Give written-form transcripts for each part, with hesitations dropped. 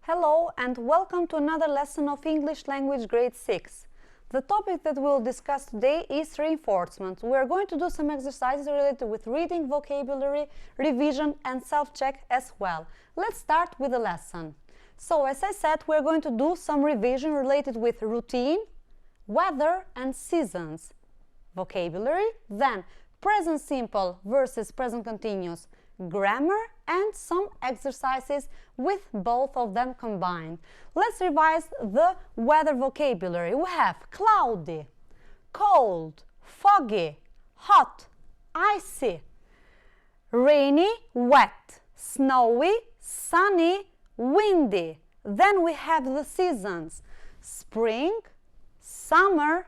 Hello and welcome to another lesson of English language grade 6. The topic that we'll discuss today is reinforcement. We are going to do some exercises related with reading, vocabulary, revision and self-check as well. Let's start with the lesson. So, as I said, we're going to do some revision related with routine, weather and seasons, vocabulary, then present simple versus present continuous, grammar and some exercises with both of them combined. Let's revise the weather vocabulary. We have cloudy, cold, foggy, hot, icy, rainy, wet, snowy, sunny, windy. Then we have the seasons: spring, summer,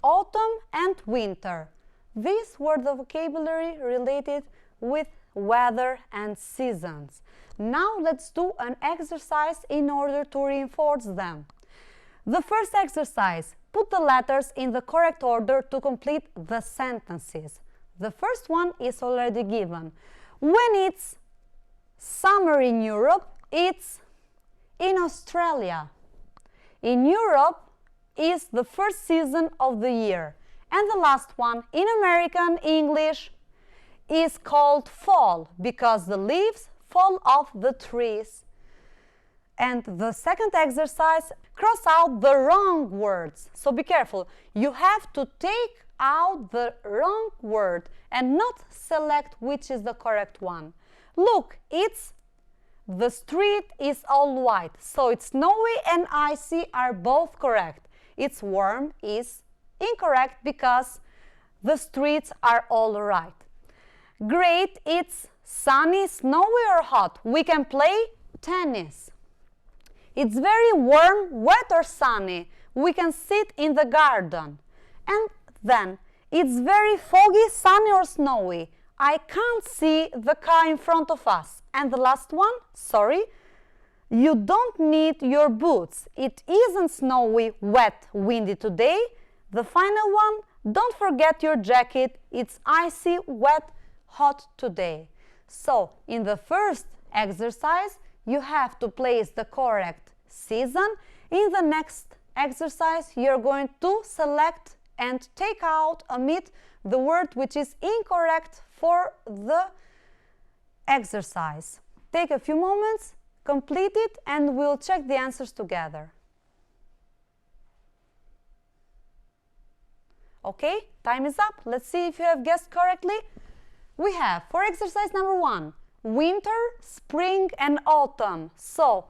autumn and winter. These were the vocabulary related with weather and seasons. Now let's do an exercise in order to reinforce them. The first exercise: put the letters in the correct order to complete the sentences. The first one is already given. When it's summer in Europe, it's in Australia. In Europe is the first season of the year. And the last one, in American English, is called fall because the leaves fall off the trees. And the second exercise, cross out the wrong words. So be careful. You have to take out the wrong word and not select which is the correct one. Look, the street is all white, so it's snowy and icy are both correct. It's warm is incorrect because the streets are all right. Great, it's sunny, snowy or hot. We can play tennis. It's very warm, wet or sunny. We can sit in the garden. And then, it's very foggy, sunny or snowy. I can't see the car in front of us. And the last one, sorry, you don't need your boots. It isn't snowy, wet, windy today. The final one, don't forget your jacket. It's icy, wet, hot today. So, in the first exercise, you have to place the correct season. In the next exercise, you're going to select and take out, omit the word which is incorrect for the exercise. Take a few moments, complete it, and we'll check the answers together. Okay, time is up. Let's see if you have guessed correctly. We have, for exercise number 1, winter, spring and autumn. So,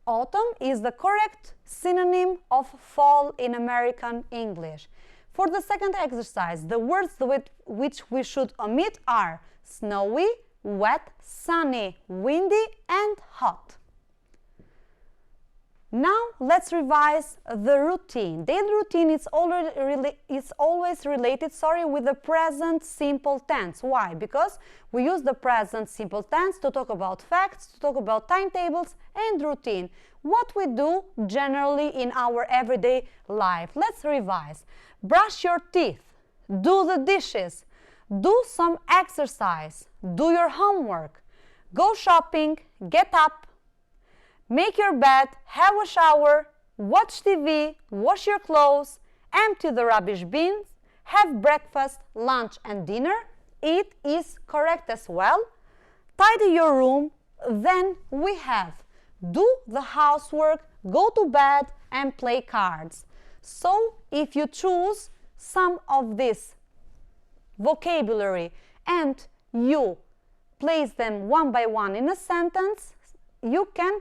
autumn is the correct synonym of fall in American English. For the second exercise, the words which we should omit are snowy, wet, sunny, windy and hot. Now let's revise the routine. Daily routine is always related with the present simple tense. Why? Because we use the present simple tense to talk about facts, to talk about timetables and routine. What we do generally in our everyday life. Let's revise. Brush your teeth, do the dishes, do some exercise, do your homework, go shopping, get up, make your bed, have a shower, watch TV, wash your clothes, empty the rubbish bins, have breakfast, lunch and dinner. It is correct as well. Tidy your room. Then we have do the housework, go to bed and play cards. So if you choose some of this vocabulary and you place them one by one in a sentence, you can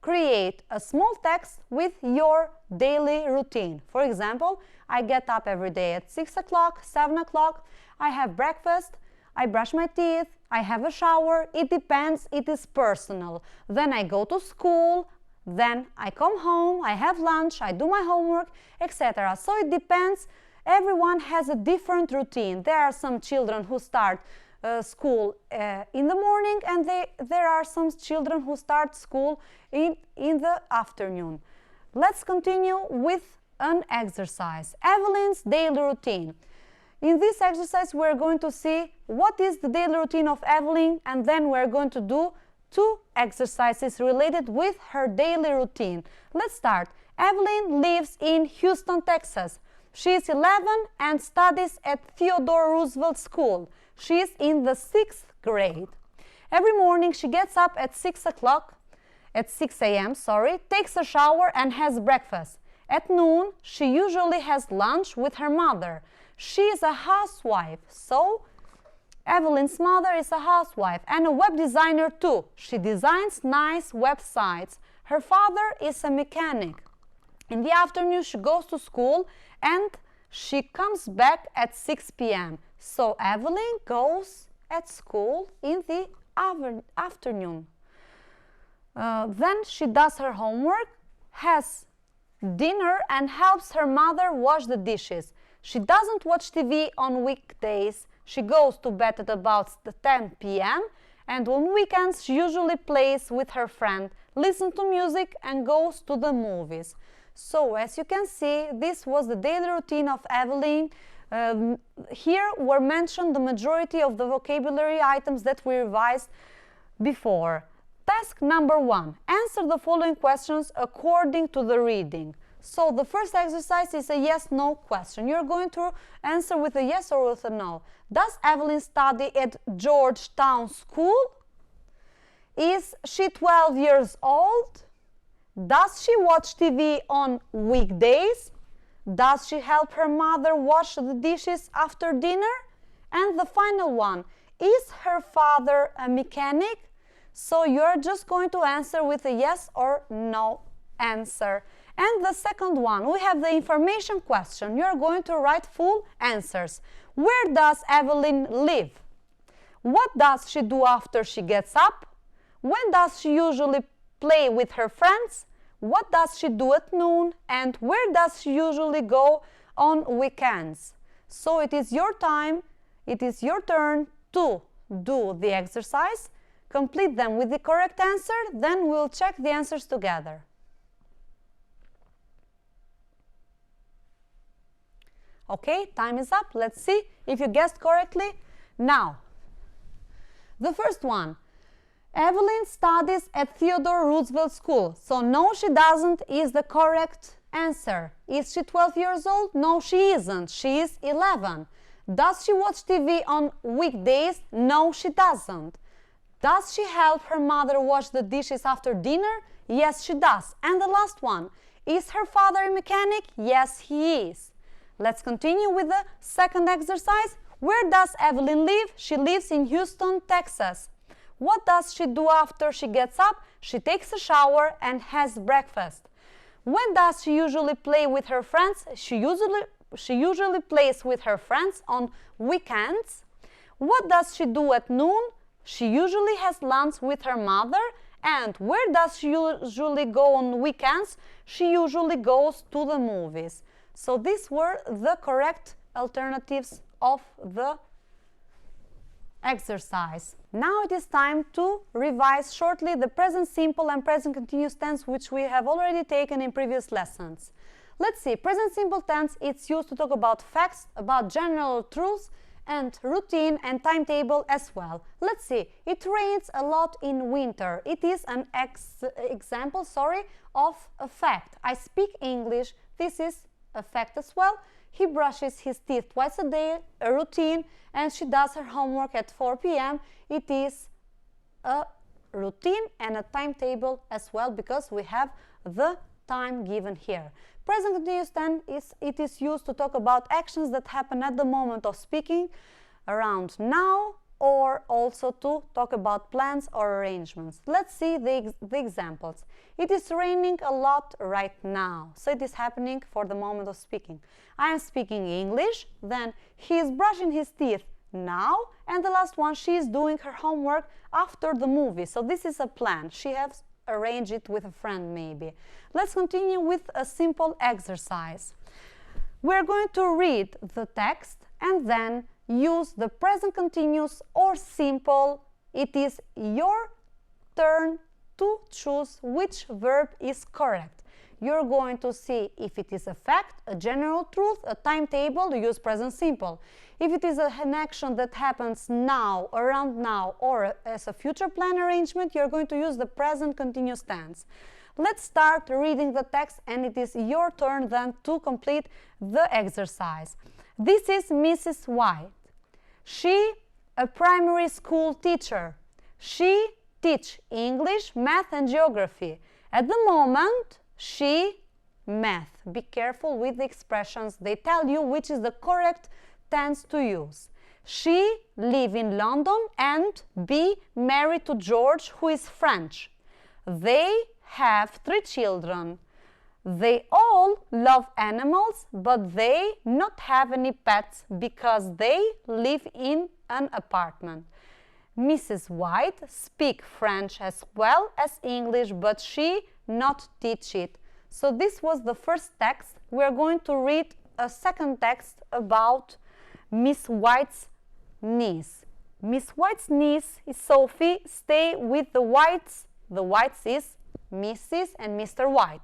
create a small text with your daily routine. For example, I get up every day at 6 o'clock, 7 o'clock, I have breakfast, I brush my teeth, I have a shower, it depends, it is personal. Then I go to school, then I come home, I have lunch, I do my homework, etc. So it depends, everyone has a different routine. There are some children who start school in the morning and there are some children who start school in the afternoon. Let's continue with an exercise. Evelyn's daily routine. In this exercise we're going to see what is the daily routine of Evelyn and then we're going to do 2 exercises related with her daily routine. Let's start. Evelyn lives in Houston, Texas. She is 11 and studies at Theodore Roosevelt School. She is in the 6th grade. Every morning she gets up at 6 a.m., takes a shower and has breakfast. At noon, she usually has lunch with her mother. She is a housewife, so Evelyn's mother is a housewife and a web designer too. She designs nice websites. Her father is a mechanic. In the afternoon, she goes to school and she comes back at 6 p.m. So Evelyn goes at school in the afternoon. Then she does her homework, has dinner and helps her mother wash the dishes. She doesn't watch TV on weekdays. She goes to bed at about 10 p.m. and on weekends she usually plays with her friend, listens to music and goes to the movies. So as you can see, this was the daily routine of Evelyn. Here were mentioned the majority of the vocabulary items that we revised before. Task number 1. Answer the following questions according to the reading. So the first exercise is a yes-no question. You're going to answer with a yes or with a no. Does Evelyn study at Georgetown School? Is she 12 years old? Does she watch TV on weekdays? Does she help her mother wash the dishes after dinner? And the final one, is her father a mechanic? So you're just going to answer with a yes or no answer. And the second one, we have the information question. You're going to write full answers. Where does Evelyn live? What does she do after she gets up? When does she usually play with her friends? What does she do at noon? And where does she usually go on weekends? So it is your time, it is your turn to do the exercise. Complete them with the correct answer, then we'll check the answers together. Okay, time is up. Let's see if you guessed correctly. Now, the first one. Evelyn studies at Theodore Roosevelt School. So no, she doesn't is the correct answer. Is she 12 years old? No, she isn't. She is 11. Does she watch TV on weekdays? No, she doesn't. Does she help her mother wash the dishes after dinner? Yes, she does. And the last one. Is her father a mechanic? Yes, he is. Let's continue with the second exercise. Where does Evelyn live? She lives in Houston, Texas. What does she do after she gets up? She takes a shower and has breakfast. When does she usually play with her friends? She usually plays with her friends on weekends. What does she do at noon? She usually has lunch with her mother. And where does she usually go on weekends? She usually goes to the movies. So these were the correct alternatives of the exercise. Now it is time to revise shortly the present simple and present continuous tense which we have already taken in previous lessons. Let's see, present simple tense, it's used to talk about facts, about general truths and routine and timetable as well. Let's see, it rains a lot in winter. It is an example of a fact. I speak English, this is a fact as well. He brushes his teeth twice a day, a routine, and she does her homework at 4 p.m. It is a routine and a timetable as well because we have the time given here. Present continuous tense is used to talk about actions that happen at the moment of speaking, around now, or also to talk about plans or arrangements. Let's see the examples. It is raining a lot right now. So it is happening for the moment of speaking. I am speaking English, then he is brushing his teeth now, and the last one, she is doing her homework after the movie. So this is a plan. She has arranged it with a friend maybe. Let's continue with a simple exercise. We're going to read the text and then use the present continuous or simple. It is your turn to choose which verb is correct. you're going to see if it is a fact, a general truth, a timetable, you use present simple. If it is an action that happens now, around now, or as a future plan arrangement, you're going to use the present continuous tense. Let's start reading the text, and it is your turn then to complete the exercise. This is Mrs. White. She, a primary school teacher. She teach English, math and geography. At the moment, she math. Be careful with the expressions. They tell you which is the correct tense to use. She live in London and be married to George, who is French. They have 3 children. They all love animals, but they not have any pets because they live in an apartment. Mrs. White speak French as well as English, but she not teach it. So this was the first text. We are going to read a second text about Miss White's niece. Miss White's niece is Sophie, stay with the Whites. The Whites is Mrs. and Mr. White.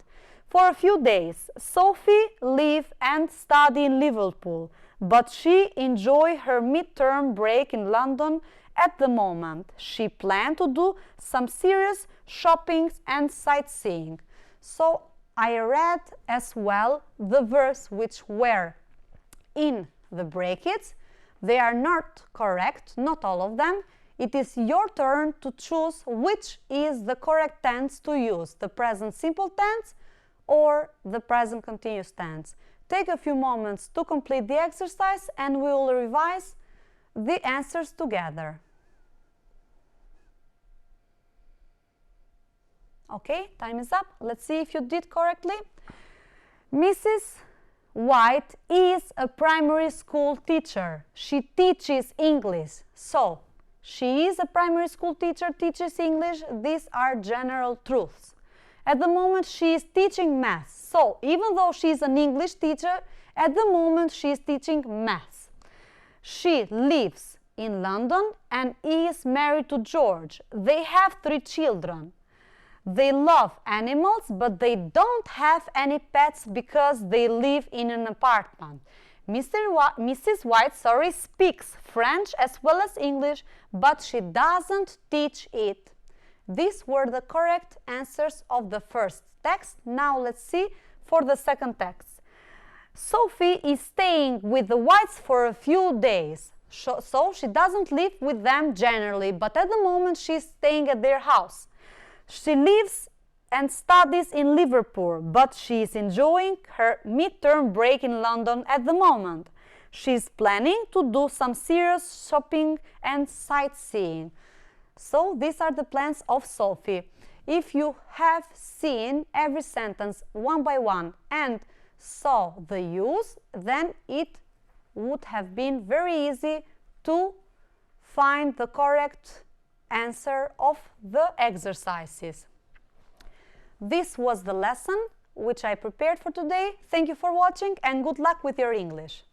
For a few days, Sophie live and study in Liverpool, but she enjoy her midterm break in London. At the moment, she planned to do some serious shopping and sightseeing. So I read as well the verse which were in the brackets. They are not correct, not all of them. It is your turn to choose which is the correct tense to use, the present simple tense or the present continuous tense. Take a few moments to complete the exercise and we will revise the answers together. Okay, time is up. Let's see if you did correctly. Mrs. White is a primary school teacher. She teaches English. So, she is a primary school teacher, teaches English. These are general truths. At the moment, she is teaching math. So, even though she is an English teacher, at the moment she is teaching math. She lives in London and is married to George. They have 3 children. They love animals, but they don't have any pets because they live in an apartment. Mrs. White speaks French as well as English, but she doesn't teach it. These were the correct answers of the first text. Now let's see for the second text. Sophie is staying with the Whites for a few days. So she doesn't live with them generally, but at the moment she's staying at their house. She lives and studies in Liverpool, but she is enjoying her midterm break in London at the moment. She is planning to do some serious shopping and sightseeing. So these are the plans of Sophie. If you have seen every sentence one by one and saw the use, then it would have been very easy to find the correct answer of the exercises. This was the lesson which I prepared for today. Thank you for watching and good luck with your English.